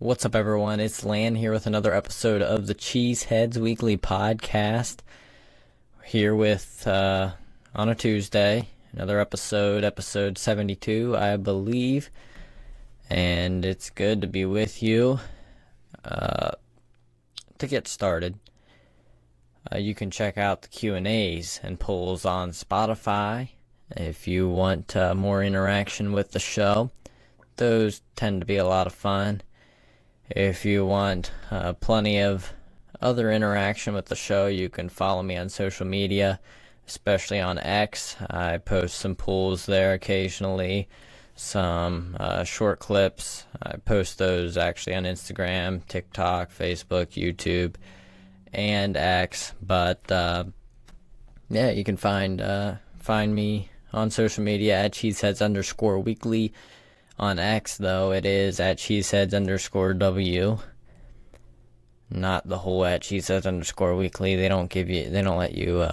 What's up, everyone? It's Lan here with another episode of the Cheeseheadz Weekly Podcast. We're here with, on a Tuesday, another episode 72, I believe. And it's good to be with you. To get started, you can check out the Q&As and polls on Spotify if you want more interaction with the show. Those tend to be a lot of fun. If you want plenty of other interaction with the show, you can follow me on social media, especially on X. I post some polls there occasionally, some short clips. I post those actually on Instagram, TikTok, Facebook, YouTube, and X. But yeah, you can find me on social media at Cheeseheadz_weekly. On X, though, it is at Cheeseheadz_W. Not the whole at Cheeseheadz_weekly. They don't let you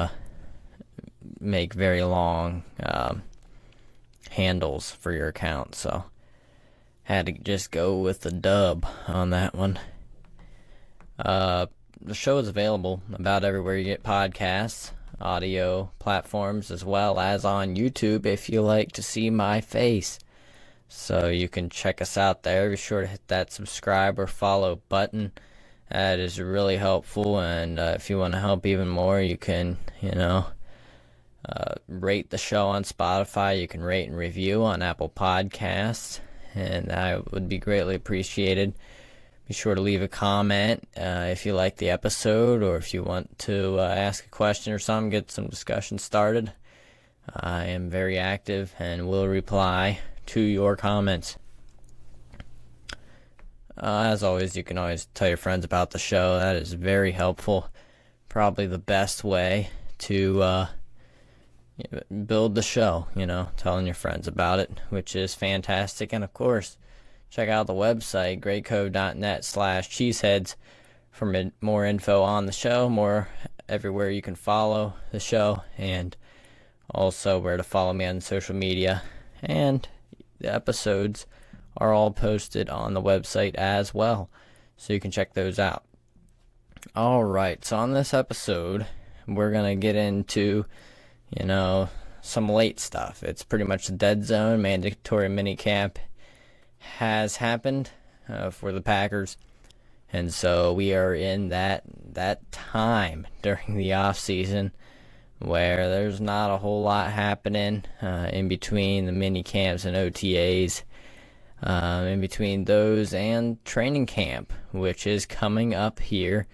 make very long handles for your account, so had to just go with the dub on that one. The show is available about everywhere you get podcasts, audio platforms, as well as on YouTube if you like to see my face. So you can check us out there. Be sure to hit that subscribe or follow button. That is really helpful. And if you want to help even more, you can, rate the show on Spotify. You can rate and review on Apple Podcasts. And that would be greatly appreciated. Be sure to leave a comment if you like the episode, or if you want to ask a question or something, get some discussion started. I am very active and will reply to your comments. As always, you can always tell your friends about the show. That is very helpful. Probably the best way to build the show, telling your friends about it, which is fantastic. And of course, check out the website, greatcode.net/cheeseheadz for more info on the show, more everywhere you can follow the show, and also where to follow me on social media. And the episodes are all posted on the website as well, so you can check those out. Alright, so on this episode, we're going to get into, some late stuff. It's pretty much the dead zone. Mandatory minicamp has happened for the Packers, and so we are in that time during the offseason where there's not a whole lot happening in between the mini camps and OTAs, in between those and training camp, which is coming up here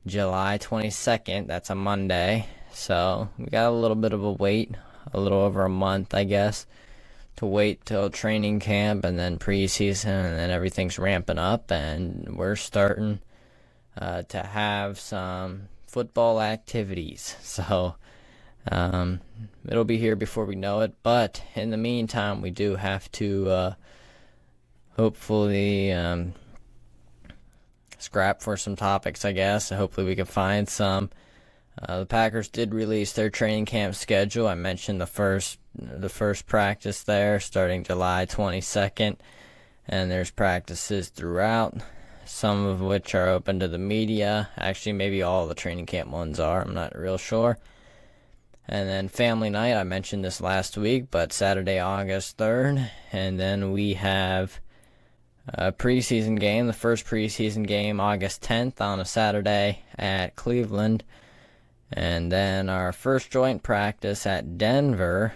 July 22nd. That's a Monday, so we got a little bit of a wait, a little over a month, I guess, to wait till training camp and then preseason, and then everything's ramping up, and we're starting to have some football activities. So it'll be here before we know it, but in the meantime, we do have to hopefully scrap for some topics, I guess. Hopefully we can find some. The Packers did release their training camp schedule. I mentioned the first practice there starting July 22nd, and there's practices throughout, some of which are open to the media. Actually, maybe all the training camp ones are. I'm not real sure. And then family night, I mentioned this last week, but Saturday, August 3rd. And then we have a preseason game, the first preseason game, August 10th on a Saturday at Cleveland. And then our first joint practice at Denver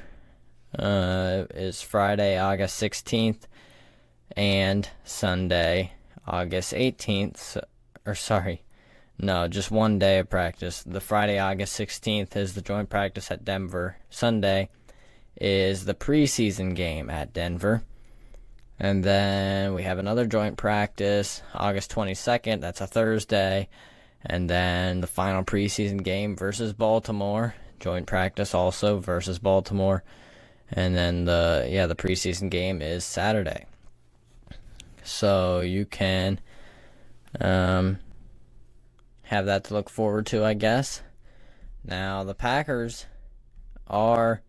is Friday, August 16th, and Sunday, August 18th. Just one day of practice. The Friday, August 16th is the joint practice at Denver. Sunday is the preseason game at Denver. And then we have another joint practice, August 22nd. That's a Thursday. And then the final preseason game versus Baltimore. Joint practice also versus Baltimore. And then the preseason game is Saturday. So you can have that to look forward to, I guess. Now, the Packers have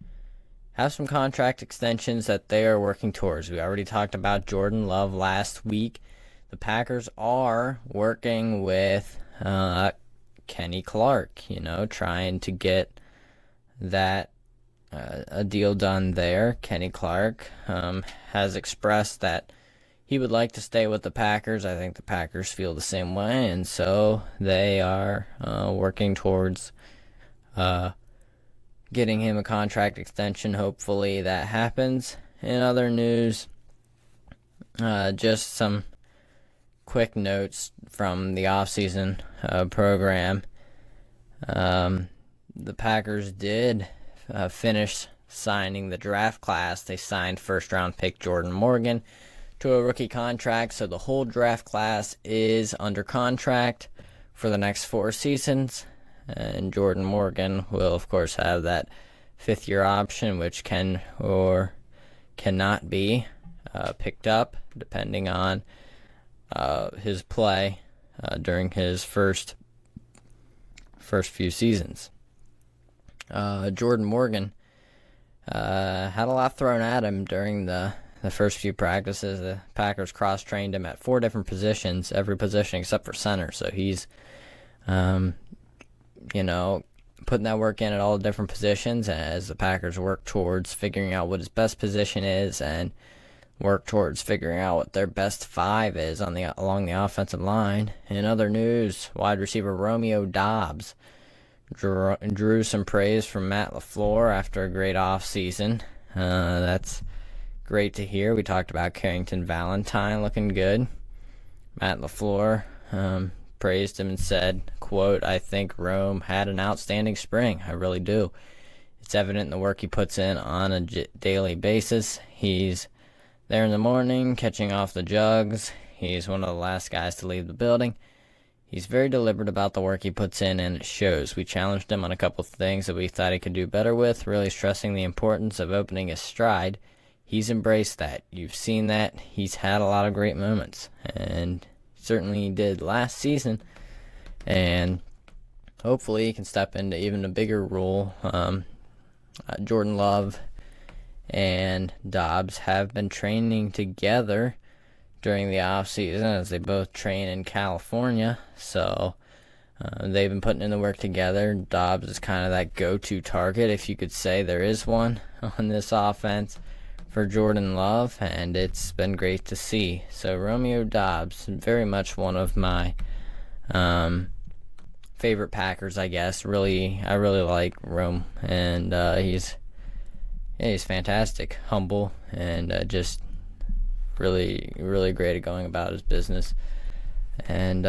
some contract extensions that they are working towards. We already talked about Jordan Love last week. the Packers are working with Kenny Clark, trying to get that a deal done there. Kenny Clark has expressed that he would like to stay with the Packers. I think the Packers feel the same way, and so they are working towards getting him a contract extension. Hopefully that happens. In other news, just some quick notes from the offseason program. The Packers did finish signing the draft class. They signed first-round pick Jordan Morgan to a rookie contract, so the whole draft class is under contract for the next 4 seasons, and Jordan Morgan will, of course, have that 5th-year option, which can or cannot be picked up, depending on his play during his first few seasons. Jordan Morgan had a lot thrown at him during the first few practices. The Packers cross-trained him at 4 different positions, every position except for center. So he's, putting that work in at all different positions as the Packers work towards figuring out what his best position is and work towards figuring out what their best 5 is along the offensive line. In other news, wide receiver Romeo Doubs drew some praise from Matt LaFleur after a great offseason. That's great to hear. We talked about Carrington Valentine looking good. Matt LaFleur praised him and said, quote, "I think Rome had an outstanding spring. I really do. It's evident in the work he puts in on a daily basis. He's there in the morning, catching off the jugs. He's one of the last guys to leave the building. He's very deliberate about the work he puts in, and it shows. We challenged him on a couple of things that we thought he could do better with, really stressing the importance of opening his stride. He's embraced that. You've seen that. He's had a lot of great moments, and certainly he did last season, and hopefully he can step into even a bigger role. Jordan Love and Dobbs have been training together during the offseason as they both train in California, so they've been putting in the work together. Dobbs is kind of that go-to target, if you could say there is one, on this offense for Jordan Love, and it's been great to see. So Romeo Doubs, very much one of my favorite Packers, I guess. I really like Rome, and he's fantastic, humble, and just really, really great at going about his business. And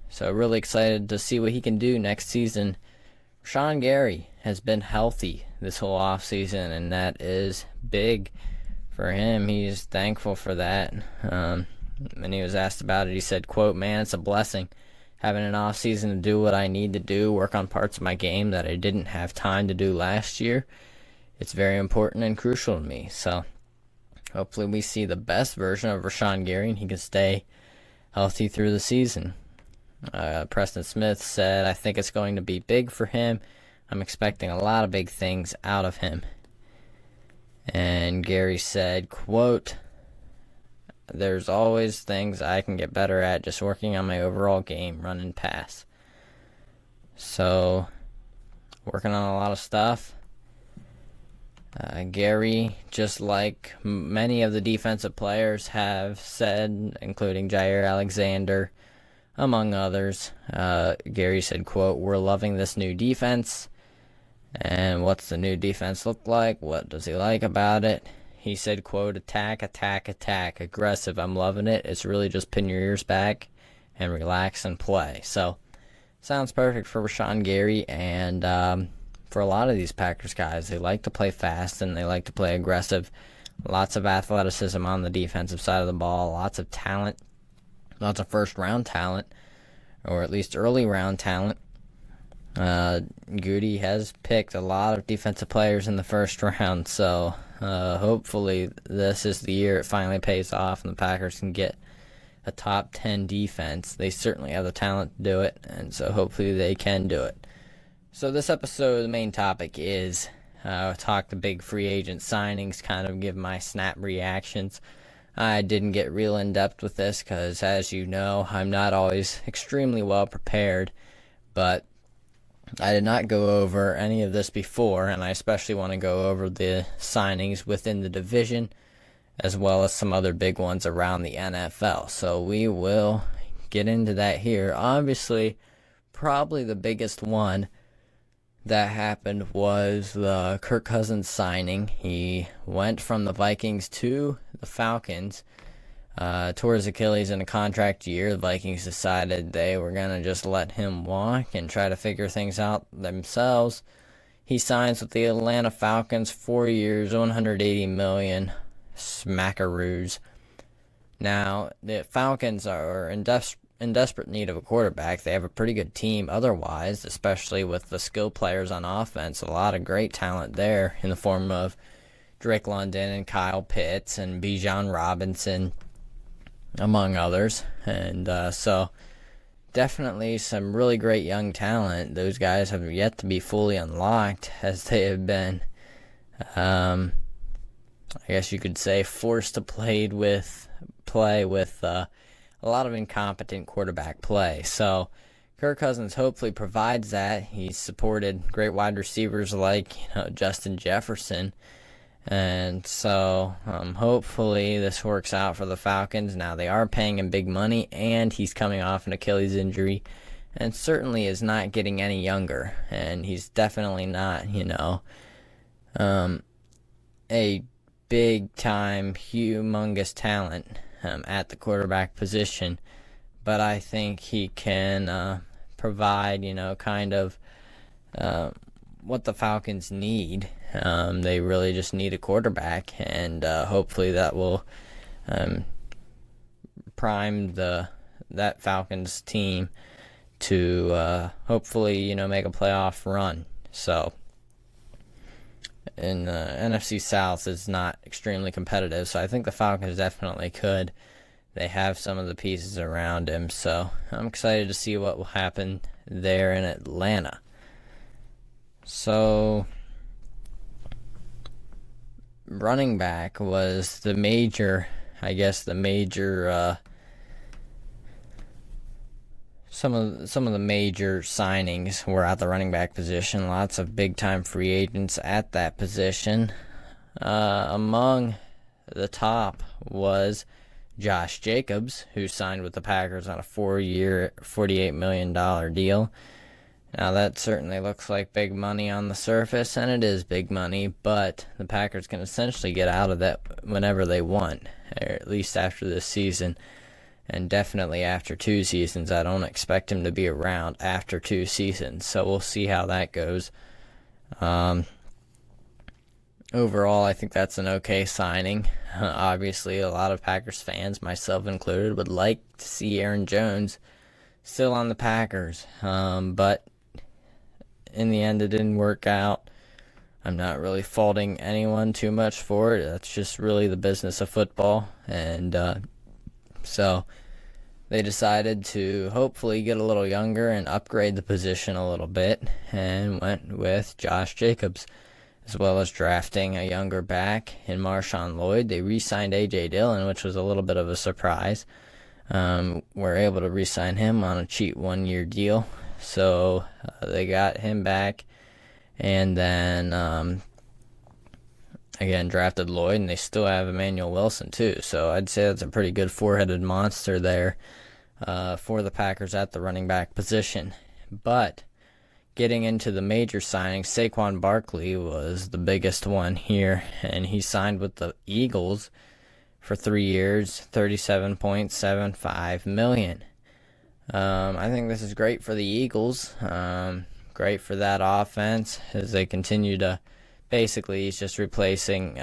so really excited to see what he can do next season. Rashawn Gary has been healthy this whole offseason, and that is big for him. He's thankful for that. When he was asked about it, he said, quote, "Man, it's a blessing having an offseason to do what I need to do, work on parts of my game that I didn't have time to do last year. It's very important and crucial to me." So hopefully we see the best version of Rashawn Gary and he can stay healthy through the season. Preston Smith said, "I think it's going to be big for him. I'm expecting a lot of big things out of him." And Gary said, quote, "There's always things I can get better at, just working on my overall game, run and pass." So, working on a lot of stuff. Gary, just like many of the defensive players have said, including Jair Alexander, among others, Gary said, quote, "We're loving this new defense." And what's the new defense look like? What does he like about it? He said, quote, "Attack, attack, attack, aggressive. I'm loving it. It's really just pin your ears back and relax and play." So, sounds perfect for Rashawn Gary, and for a lot of these Packers guys, they like to play fast and they like to play aggressive. Lots of athleticism on the defensive side of the ball, lots of talent, lots of first-round talent, or at least early-round talent. Goody has picked a lot of defensive players in the first round, so hopefully this is the year it finally pays off and the Packers can get a top 10 defense. They certainly have the talent to do it, and so hopefully they can do it. So this episode, the main topic is talk the big free agent signings, kind of give my snap reactions I didn't get real in depth with this because, as you know, I'm not always extremely well prepared, but I did not go over any of this before, and I especially want to go over the signings within the division as well as some other big ones around the NFL. So we will get into that here. Obviously, probably the biggest one that happened was the Kirk Cousins signing. He went from the Vikings to the Falcons, tore his Achilles in a contract year. The Vikings decided they were going to just let him walk and try to figure things out themselves. He signs with the Atlanta Falcons, 4 years, $180 million, smackaroos. Now, the Falcons are in desperate need of a quarterback. They have a pretty good team otherwise, especially with the skill players on offense. A lot of great talent there in the form of Drake London and Kyle Pitts and Bijan Robinson, among others. And so definitely some really great young talent. Those guys have yet to be fully unlocked, as they have been, I guess you could say, forced to play with a lot of incompetent quarterback play. So Kirk Cousins hopefully provides that. He's supported great wide receivers like Justin Jefferson. And so hopefully this works out for the Falcons. Now, they are paying him big money, and he's coming off an Achilles injury and certainly is not getting any younger. And he's definitely not, a big-time, humongous talent at the quarterback position. But I think he can provide, kind of what the Falcons need. They really just need a quarterback, and hopefully that will prime that Falcons team to hopefully make a playoff run. So, in the NFC South is not extremely competitive, so I think the Falcons definitely could. They have some of the pieces around him, so I'm excited to see what will happen there in Atlanta. So, running back was the major, some of the major signings were at the running back position. Lots of big-time free agents at that position. Among the top was Josh Jacobs, who signed with the Packers on a 4-year, $48 million deal. Now, that certainly looks like big money on the surface, and it is big money, but the Packers can essentially get out of that whenever they want, or at least after this season, and definitely after 2 seasons. I don't expect him to be around after 2 seasons, so we'll see how that goes. Overall, I think that's an okay signing. Obviously, a lot of Packers fans, myself included, would like to see Aaron Jones still on the Packers, but in the end, it didn't work out. I'm not really faulting anyone too much for it. That's just really the business of football, and so they decided to hopefully get a little younger and upgrade the position a little bit, and went with Josh Jacobs, as well as drafting a younger back in Marshawn Lloyd. They re-signed A.J. Dillon, which was a little bit of a surprise. Were able to re-sign him on a cheap 1-year deal. So they got him back, and then again drafted Lloyd, and they still have Emmanuel Wilson too. So I'd say that's a pretty good 4-headed monster there for the Packers at the running back position. But getting into the major signings, Saquon Barkley was the biggest one here, and he signed with the Eagles for 3 years, $37.75 million. I think this is great for the Eagles. Great for that offense as they continue to, basically, he's just replacing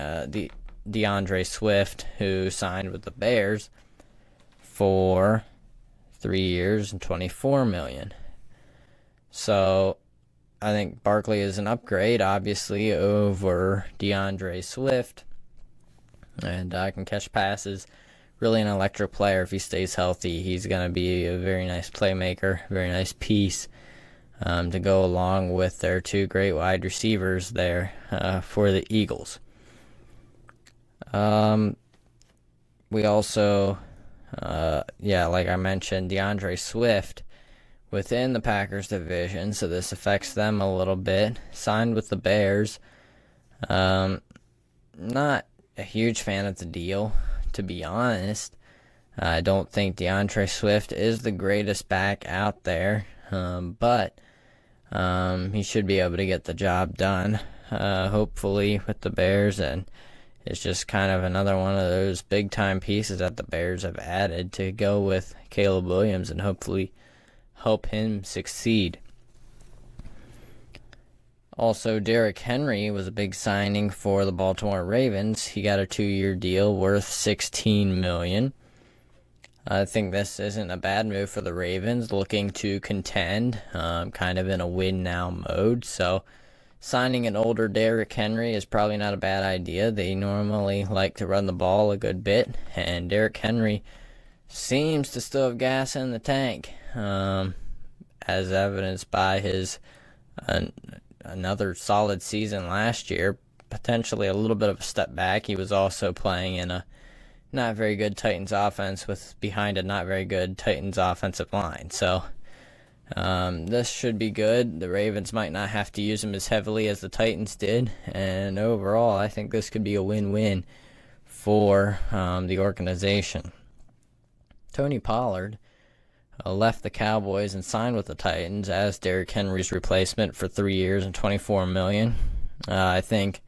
DeAndre Swift, who signed with the Bears for 3 years and $24 million. So I think Barkley is an upgrade, obviously, over DeAndre Swift, and can catch passes. Really an electric player if he stays healthy. He's going to be a very nice playmaker, very nice piece to go along with their 2 great wide receivers there for the Eagles. we also, like I mentioned, DeAndre Swift within the Packers division, so this affects them a little bit. Signed with the Bears. Not a huge fan of the deal, to be honest. I don't think DeAndre Swift is the greatest back out there, but he should be able to get the job done, hopefully, with the Bears, and it's just kind of another one of those big-time pieces that the Bears have added to go with Caleb Williams and hopefully help him succeed. Also, Derrick Henry was a big signing for the Baltimore Ravens. He got a 2-year deal worth $16 million. I think this isn't a bad move for the Ravens, looking to contend, kind of in a win-now mode. So, signing an older Derrick Henry is probably not a bad idea. They normally like to run the ball a good bit, and Derrick Henry seems to still have gas in the tank, as evidenced by his another solid season last year, potentially a little bit of a step back. He was also playing in a not very good Titans offense with behind a not very good Titans offensive line. So this should be good. The Ravens might not have to use him as heavily as the Titans did, and overall I think this could be a win-win for the organization. Tony Pollard left the Cowboys and signed with the Titans as Derrick Henry's replacement for 3 years and $24 million. I think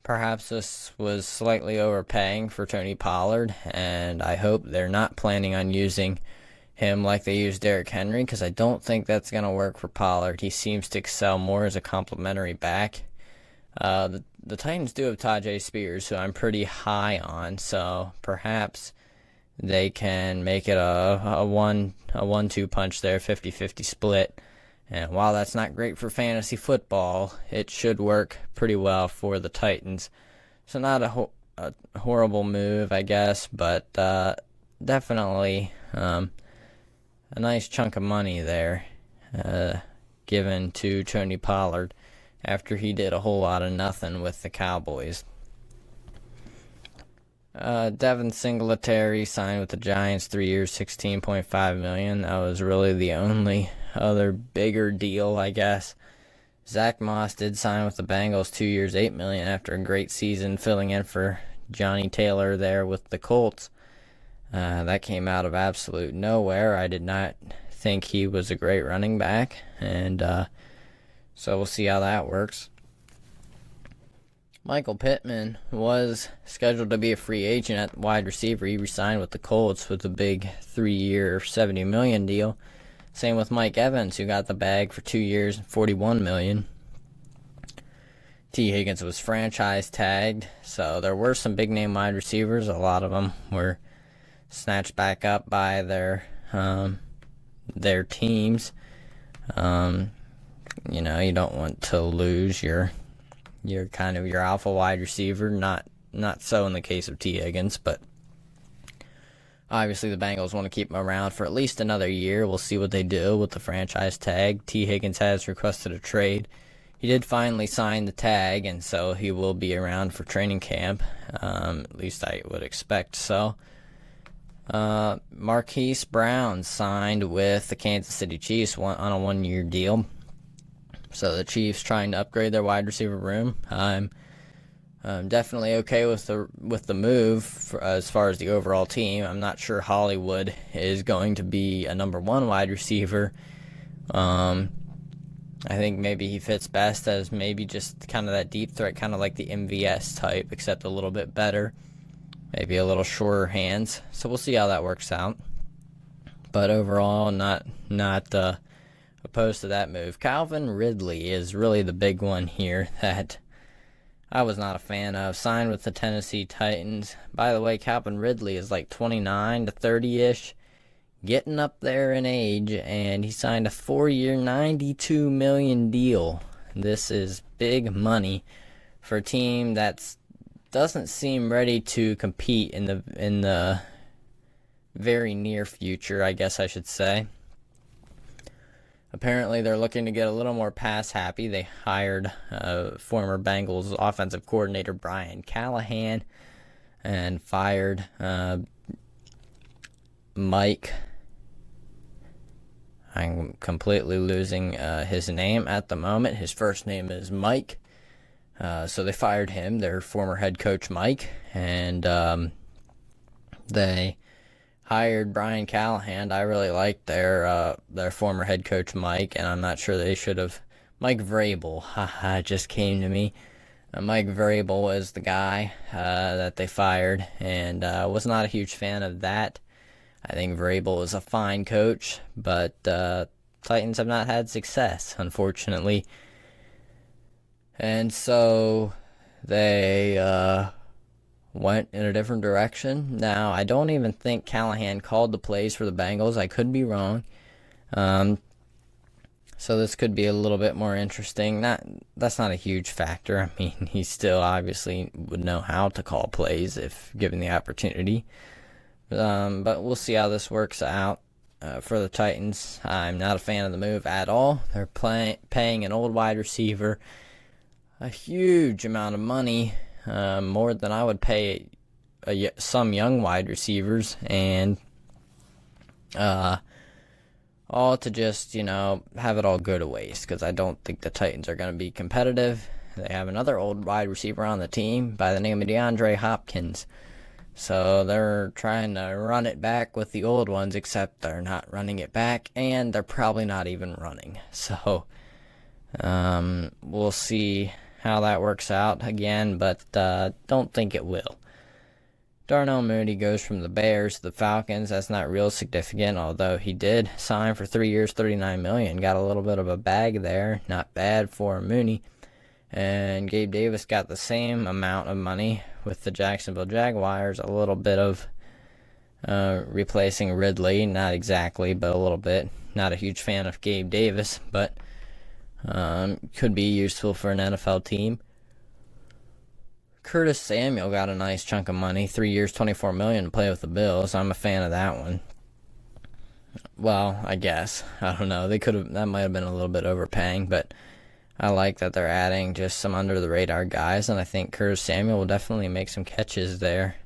perhaps this was slightly overpaying for Tony Pollard, and I hope they're not planning on using him like they used Derrick Henry, because I don't think that's going to work for Pollard. He seems to excel more as a complimentary back. The Titans do have Tajay Spears, who I'm pretty high on, so perhaps they can make it a 1-2 punch there, 50-50 split. And while that's not great for fantasy football, it should work pretty well for the Titans. So not a horrible move, I guess, but definitely a nice chunk of money there given to Tony Pollard after he did a whole lot of nothing with the Cowboys. Devin Singletary signed with the Giants, 3 years, $16.5 million. That was really the only other bigger deal, I guess. Zach Moss did sign with the Bengals, 2 years, $8 million after a great season, filling in for Johnny Taylor there with the Colts. That came out of absolute nowhere. I did not think he was a great running back, and so we'll see how that works. Michael Pittman was scheduled to be a free agent at wide receiver. He resigned with the Colts with a big 3-year, $70 million deal. Same with Mike Evans, who got the bag for 2 years, $41 million. T. Higgins was franchise tagged, so there were some big-name wide receivers. A lot of them were snatched back up by their teams. You don't want to lose your alpha wide receiver. Not so in the case of T. Higgins, but obviously the Bengals want to keep him around for at least another year. We'll see what they do with the franchise tag. T. Higgins has requested a trade. He did finally sign the tag, and so he will be around for training camp. At least I would expect so. Marquise Brown signed with the Kansas City Chiefs on a 1-year deal. So the Chiefs trying to upgrade their wide receiver room. I'm definitely okay with the move as far as the overall team. I'm not sure Hollywood is going to be a number 1 wide receiver. I think maybe he fits best as maybe just kind of that deep threat, kind of like the MVS type, except a little bit better. Maybe a little shorter hands. So we'll see how that works out. But overall, not opposed to that move. Calvin Ridley is really the big one here that I was not a fan of. Signed with the Tennessee Titans. By the way, Calvin Ridley is like 29 to 30-ish, getting up there in age, and he signed a 4-year, $92 million deal. This is big money for a team that doesn't seem ready to compete in the very near future, I guess I should say. Apparently, they're looking to get a little more pass happy. They hired former Bengals offensive coordinator Brian Callahan. and fired Mike. I'm completely losing his name at the moment. His first name is Mike. So they fired him, their former head coach Mike, and they hired Brian Callahan. I really liked their former head coach Mike, and I'm not sure they should have. Mike Vrabel, haha, just came to me. Mike Vrabel was the guy that they fired, and was not a huge fan of that. I think Vrabel is a fine coach, but Titans have not had success, unfortunately. And so they went in a different direction. Now, I don't even think Callahan called the plays for the Bengals. I could be wrong. So this could be a little bit more interesting. That's not a huge factor. I mean, he still obviously would know how to call plays if given the opportunity. But we'll see how this works out for the Titans. I'm not a fan of the move at all. They're paying an old wide receiver a huge amount of money, more than I would pay some young wide receivers, and all to just, have it all go to waste, because I don't think the Titans are going to be competitive. They have another old wide receiver on the team by the name of DeAndre Hopkins. So they're trying to run it back with the old ones, except they're not running it back, and they're probably not even running. So we'll see how that works out again, but don't think it will. Darnell Mooney goes from the Bears to the Falcons. That's not real significant, although he did sign for 3 years, $39 million. Got a little bit of a bag there. Not bad for Mooney. And Gabe Davis got the same amount of money with the Jacksonville Jaguars. A little bit of replacing Ridley. Not exactly, but a little bit. Not a huge fan of Gabe Davis, but could be useful for an NFL team. Curtis Samuel got a nice chunk of money, 3 years, $24 million to play with the Bills. I'm a fan of that one. Well, I guess. I don't know. That might have been a little bit overpaying, but I like that they're adding just some under-the-radar guys, and I think Curtis Samuel will definitely make some catches there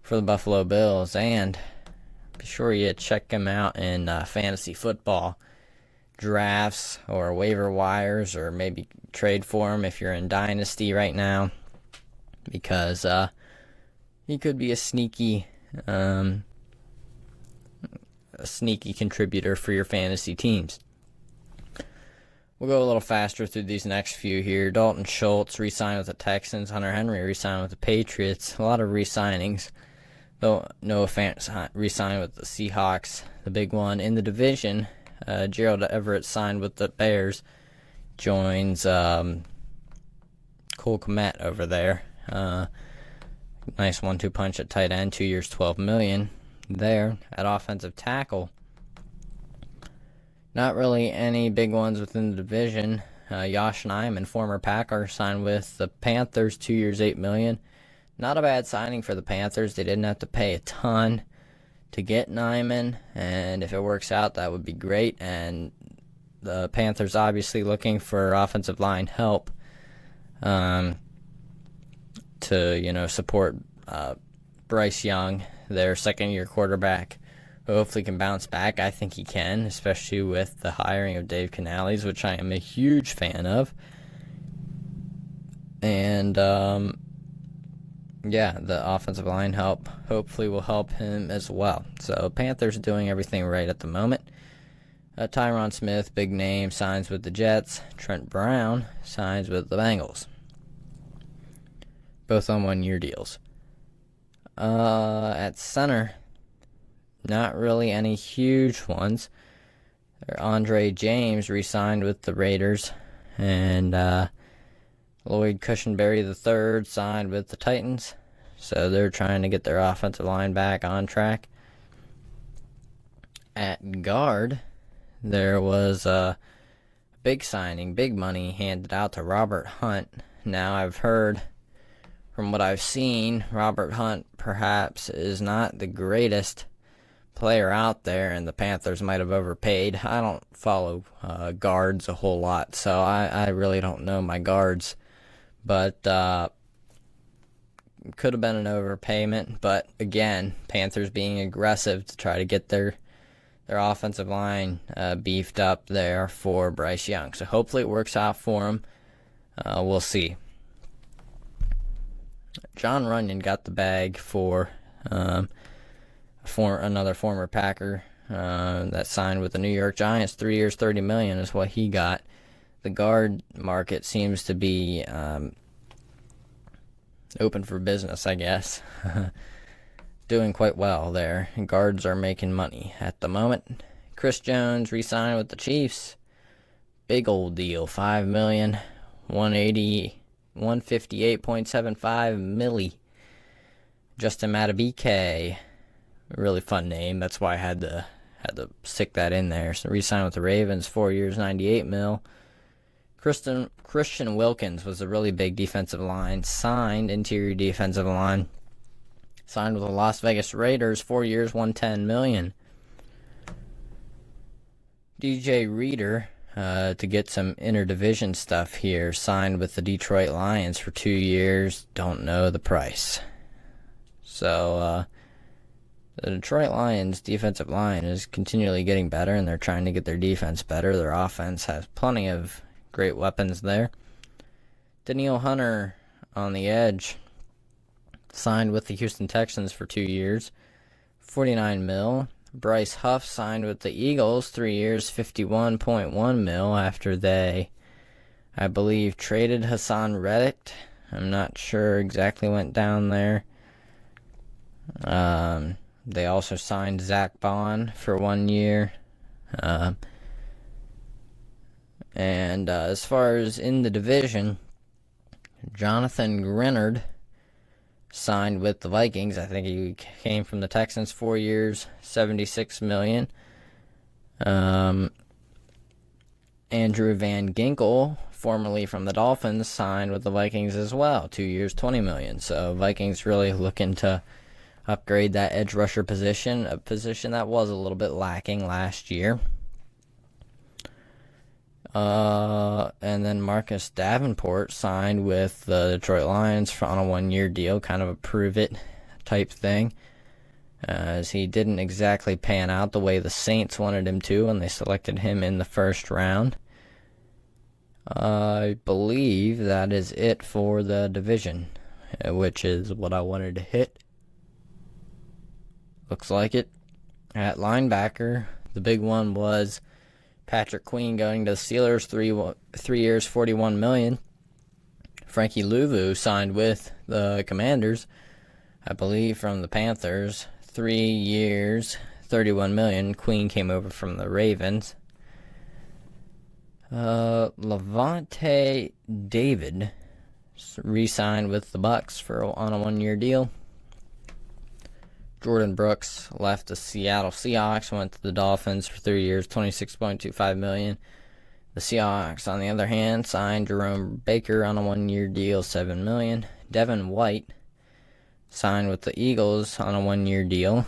for the Buffalo Bills. And be sure you check him out in fantasy football drafts or waiver wires, or maybe trade for him if you're in Dynasty right now, because he could be a sneaky contributor for your fantasy teams. We'll go a little faster through these next few here. Dalton Schultz re-signed with the Texans. Hunter Henry re-signed with the Patriots. A lot of re-signings, though Noah Fant re-signed with the Seahawks. The big one in the division, Gerald Everett signed with the Bears. Joins Cole Kmet over there. Nice 1-2 punch at tight end. 2 years, $12 million there. At offensive tackle, not really any big ones within the division. Josh Nijman, former Packer, signed with the Panthers. 2 years, $8 million. Not a bad signing for the Panthers. They didn't have to pay a ton to get Nijman, and if it works out, that would be great. And the Panthers obviously looking for offensive line help to support Bryce Young, their second-year quarterback, who hopefully can bounce back. I think he can, especially with the hiring of Dave Canales, which I am a huge fan of. And the offensive line help hopefully will help him as well. So Panthers doing everything right at the moment. Tyron Smith, big name, signs with the Jets. Trent Brown signs with the Bengals. Both on 1-year deals. At center, not really any huge ones. Andre James re-signed with the Raiders. And Lloyd Cushenberry III signed with the Titans. So they're trying to get their offensive line back on track. At guard, there was a big signing, big money handed out to Robert Hunt. Now, I've heard, from what I've seen, Robert Hunt perhaps is not the greatest player out there, and the Panthers might have overpaid. I don't follow guards a whole lot, so I really don't know my guards. But could have been an overpayment, but again, Panthers being aggressive to try to get their offensive line beefed up there for Bryce Young. So hopefully it works out for him. We'll see. John Runyon got the bag for another former Packer that signed with the New York Giants. 3 years, $30 million is what he got. The guard market seems to be open for business, I guess. Doing quite well there. Guards are making money at the moment. Chris Jones re-signed with the Chiefs. Big old deal. $5 million. 158.75 milli. Justin Matabike. Really fun name. That's why I had to stick that in there. So re-signed with the Ravens. 4 years, $98 million. Christian Wilkins was a really big defensive line. Interior defensive line. Signed with the Las Vegas Raiders. 4 years, $110 million. DJ Reader, to get some interdivision stuff here, signed with the Detroit Lions for 2 years. Don't know the price. So, the Detroit Lions defensive line is continually getting better, and they're trying to get their defense better. Their offense has plenty of great weapons there. Danielle Hunter on the edge, signed with the Houston Texans for 2 years, $49 million. Bryce Huff signed with the Eagles, 3 years, $51.1 million after they, I believe, traded Hassan Reddick. I'm not sure exactly went down there. They also signed Zach Bond for 1 year. And as far as in the division, Jonathan Grenard signed with the Vikings. I think he came from the Texans. 4 years, $76 million. Andrew Van Ginkel, formerly from the Dolphins, signed with the Vikings as well. 2 years, $20 million. So Vikings really looking to upgrade that edge rusher position, a position that was a little bit lacking last year. And then Marcus Davenport signed with the Detroit Lions on a 1 year deal, kind of a prove it type thing, as he didn't exactly pan out the way the Saints wanted him to when they selected him in the first round. I believe that is it for the division, which is what I wanted to hit. Looks like it. At linebacker, the big one was Patrick Queen going to the Steelers, 3 years, $41 million. Frankie Louvu signed with the Commanders, I believe, from the Panthers, 3 years, $31 million. Queen came over from the Ravens. Levante David re-signed with the Bucks on a 1 year deal. Jordan Brooks left the Seattle Seahawks, went to the Dolphins for 3 years, $26.25 million. The Seahawks, on the other hand, signed Jerome Baker on a 1 year deal, $7 million. Devin White signed with the Eagles on a 1 year deal.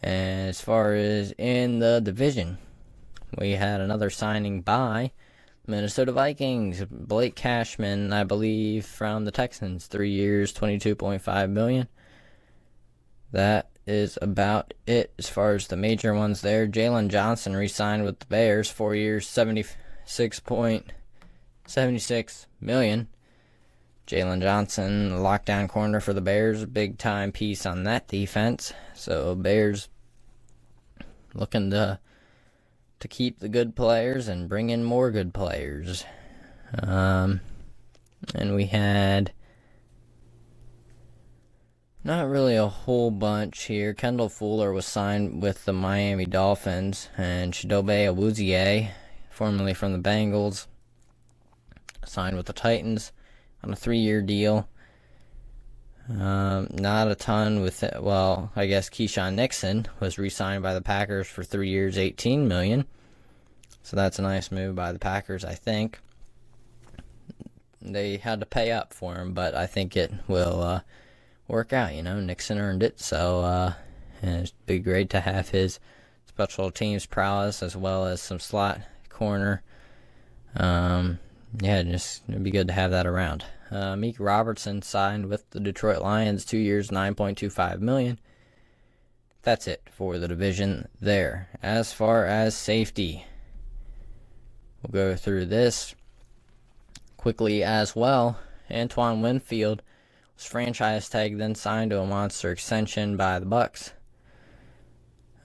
And as far as in the division, we had another signing by Minnesota Vikings, Blake Cashman, I believe, from the Texans, 3 years, $22.5 million. That is about it as far as the major ones there. Jalen Johnson re-signed with the Bears, 4 years, $76.76 million. Jalen Johnson, lockdown corner for the Bears, a big-time piece on that defense. So Bears looking to keep the good players and bring in more good players. And we had not really a whole bunch here. Kendall Fuller was signed with the Miami Dolphins, and Chidobe Awuzie, formerly from the Bengals, signed with the Titans on a 3 year deal. Not a ton with it. Well, I guess Keyshawn Nixon was re-signed by the Packers for 3 years, $18 million. So that's a nice move by the Packers, I think. They had to pay up for him, but I think it will work out. Nixon earned it, so it'd be great to have his special teams prowess as well as some slot corner. It'd be good to have that around. Meek Robertson signed with the Detroit Lions, 2 years, $9.25 million. That's it for the division there. As far as safety, we'll go through this quickly as well. Antoine Winfield was franchise tagged, then signed to a monster extension by the Bucks.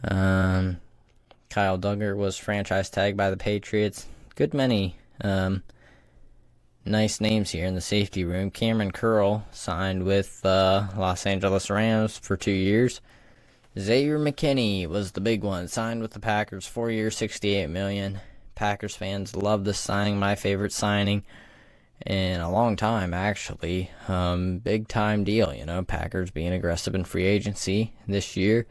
Kyle Duggar was franchise tagged by the Patriots. Good many nice names here in the safety room. Cameron Curl signed with Los Angeles Rams for 2 years. Zaire McKinney was the big one, signed with the Packers, 4 years, $68 million. Packers fans love this signing, my favorite signing in a long time, actually. Big time deal, Packers being aggressive in free agency this year,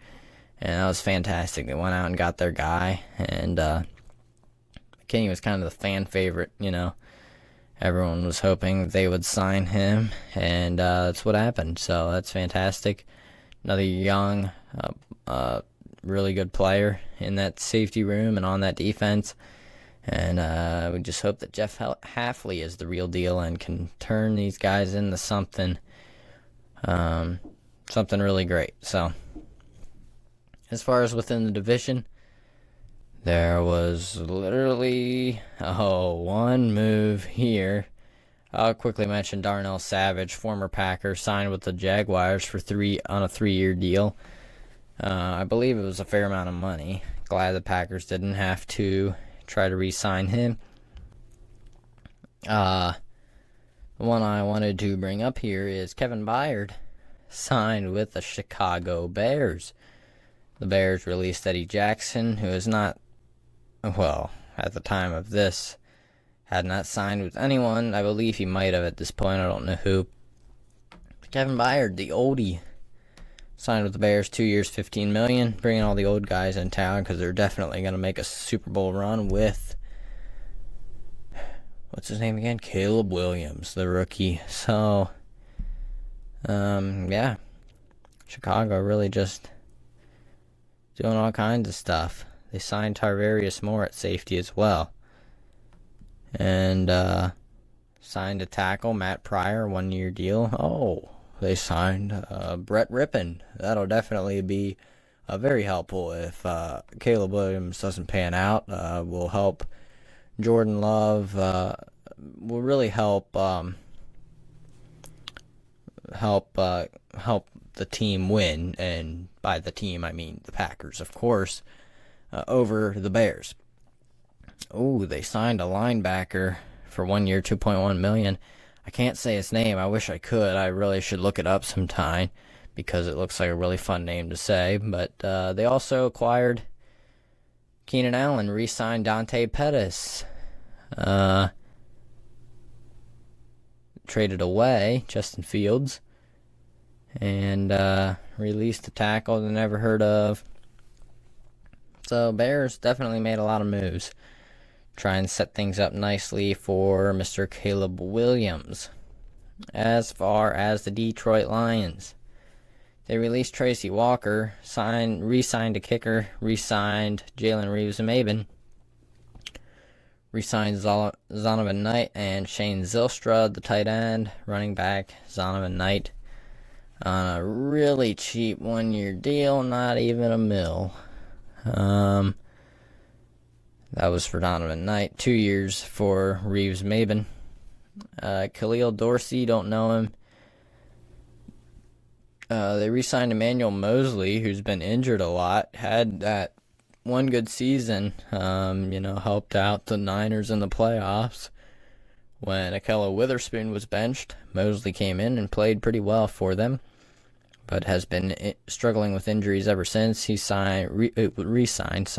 and that was fantastic. They went out and got their guy, and McKinney was kind of the fan favorite, Everyone was hoping they would sign him, and that's what happened, so that's fantastic. Another young, really good player in that safety room and on that defense. And we just hope that Jeff Hafley is the real deal and can turn these guys into something really great. So, as far as within the division, there was literally one move here. I'll quickly mention Darnell Savage, former Packer, signed with the Jaguars for on a 3-year deal. I believe it was a fair amount of money. Glad the Packers didn't have to try to re-sign him. The one I wanted to bring up here is Kevin Byard, signed with the Chicago Bears. The Bears released Eddie Jackson, who is not, well, at the time of this, had not signed with anyone. I believe he might have at this point. I don't know who. Kevin Byard, the oldie, signed with the Bears, 2 years, $15 million. Bringing all the old guys in town because they're definitely going to make a Super Bowl run with, what's his name again? Caleb Williams, the rookie. So, yeah. Chicago really just doing all kinds of stuff. They signed Tarvarius Moore at safety as well. And signed a tackle, Matt Pryor, 1-year deal. Oh, they signed Brett Rippon. That'll definitely be very helpful if Caleb Williams doesn't pan out. Will help Jordan Love. Will really help the team win, and by the team I mean the Packers, of course, over the Bears. Oh, they signed a linebacker for 1 year, $2.1 million. I can't say his name. I wish I could. I really should look it up sometime because it looks like a really fun name to say. But they also acquired Keenan Allen, re-signed Dante Pettis. Traded away Justin Fields and released a tackle they never heard of. So Bears definitely made a lot of moves. Try and set things up nicely for Mr. Caleb Williams. As far as the Detroit Lions, they released Tracy Walker, re-signed a kicker, re-signed Jalen Reeves-Maybin, re-signed Zonovan Knight and Shane Zylstra, the tight end, running back Zonovan Knight, on a really cheap 1-year deal, not even $1 million. That was for Donovan Knight. 2 years for Reeves-Maybin. Khalil Dorsey, don't know him. They re-signed Emmanuel Mosley, who's been injured a lot. Had that one good season, helped out the Niners in the playoffs. When Ahkello Witherspoon was benched, Mosley came in and played pretty well for them, but has been struggling with injuries ever since. He re-signed,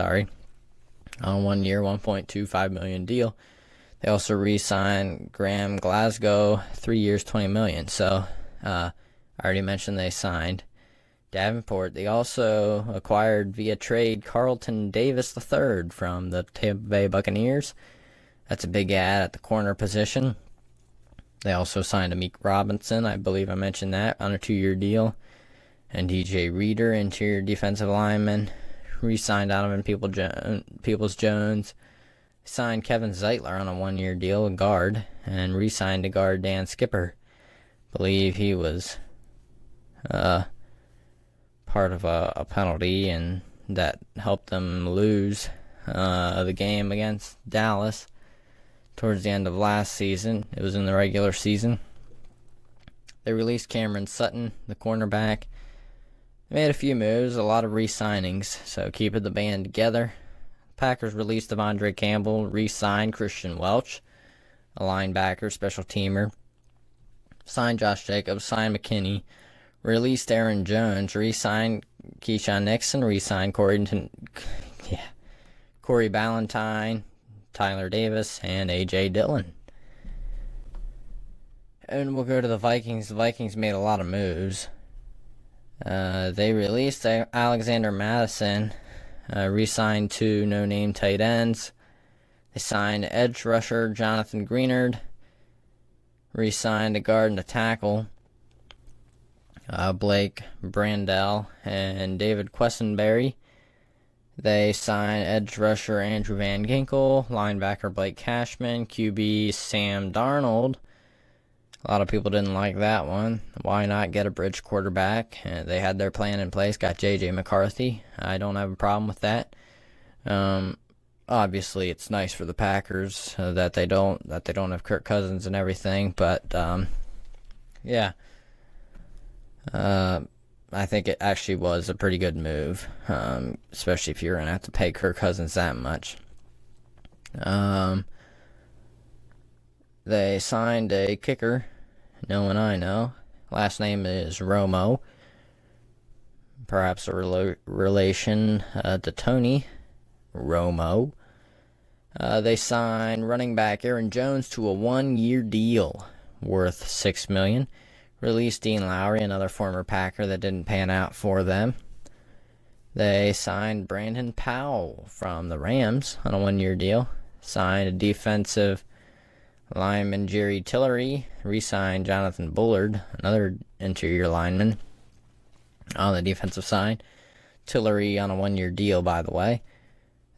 on 1 year, $1.25 million deal. They also re-signed Graham Glasgow, 3 years, $20 million. So, I already mentioned they signed Davenport. They also acquired via trade Carlton Davis III from the Tampa Bay Buccaneers. That's a big ad at the corner position. They also signed Amik Robinson, I believe I mentioned that, on a 2-year deal. And DJ Reader, interior defensive lineman. Re-signed Donovan Peoples-Jones. Signed Kevin Zeitler on a 1-year deal, a guard. And re-signed a guard, Dan Skipper. believe he was part of a penalty, and that helped them lose the game against Dallas towards the end of last season. It was in the regular season. They released Cameron Sutton, the cornerback. They made a few moves, a lot of re-signings, so keeping the band together. Packers released Devondre Campbell, re-signed Christian Welch, a linebacker, special teamer. Signed Josh Jacobs, signed McKinney. Released Aaron Jones, re-signed Keyshawn Nixon, re-signed Corey Ballantyne, Tyler Davis, and A.J. Dillon. And we'll go to the Vikings. The Vikings made a lot of moves. They released Alexander Madison, re-signed 2 no-name tight ends. They signed edge rusher Jonathan Greenard, re-signed a guard and a tackle, Blake Brandell and David Quessenberry. They signed edge rusher Andrew Van Ginkel, linebacker Blake Cashman, QB Sam Darnold. A lot of people didn't like that one. Why not get a bridge quarterback? They had their plan in place, got J.J. McCarthy. I don't have a problem with that. Obviously, it's nice for the Packers that they don't have Kirk Cousins and everything, but yeah. I think it actually was a pretty good move, especially if you're going to have to pay Kirk Cousins that much. They signed a kicker, no one I know. Last name is Romo. Perhaps a relation to Tony Romo. They signed running back Aaron Jones to a 1-year deal worth $6 million. Released Dean Lowry, another former Packer that didn't pan out for them. They signed Brandon Powell from the Rams on a 1-year deal. Signed a defensive lineman Jerry Tillery. Re-signed Jonathan Bullard, another interior lineman on the defensive side. Tillery on a 1-year deal, by the way.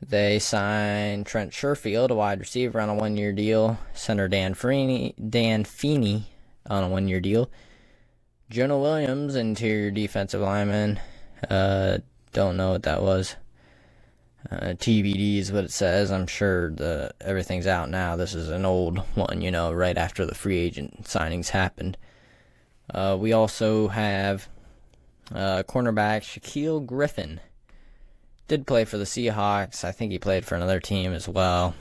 They signed Trent Sherfield, a wide receiver, on a 1-year deal. Center Dan Feeney on a 1-year deal. Jonah Williams, interior defensive lineman. Don't know what that was. TBD is what it says. I'm sure everything's out now. This is an old one, right after the free agent signings happened. We also have cornerback Shaquille Griffin. Did play for the Seahawks. I think he played for another team as well.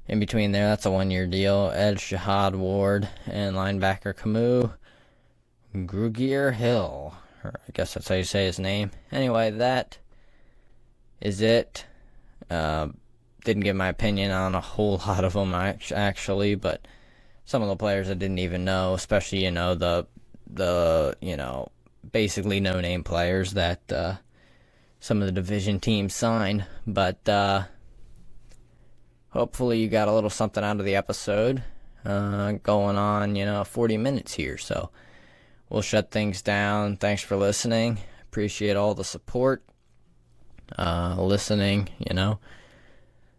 In between there, that's a 1-year deal. Edge Jihad Ward and linebacker Camus Grugier Hill. Or I guess that's how you say his name. Anyway, that is it. Didn't give my opinion on a whole lot of them, actually, but some of the players I didn't even know, especially, the basically no-name players that some of the division teams signed. But hopefully you got a little something out of the episode. Going on, 40 minutes here. So we'll shut things down. Thanks for listening. Appreciate all the support. Listening,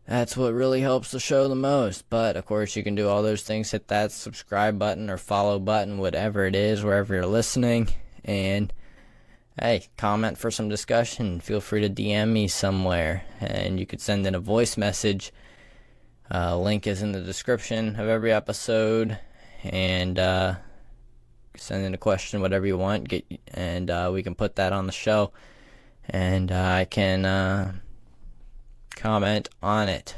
That's what really helps the show the most. But, of course, you can do all those things. Hit that subscribe button or follow button, whatever it is, wherever you're listening. And, hey, comment for some discussion. Feel free to DM me somewhere. And you could send in a voice message. Link is in the description of every episode. And send in a question, whatever you want. And we can put that on the show. And I can comment on it.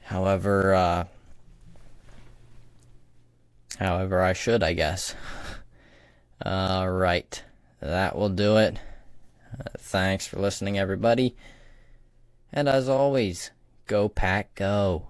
However I should, I guess. Right. That will do it. Thanks for listening, everybody. And as always, go Pack, go.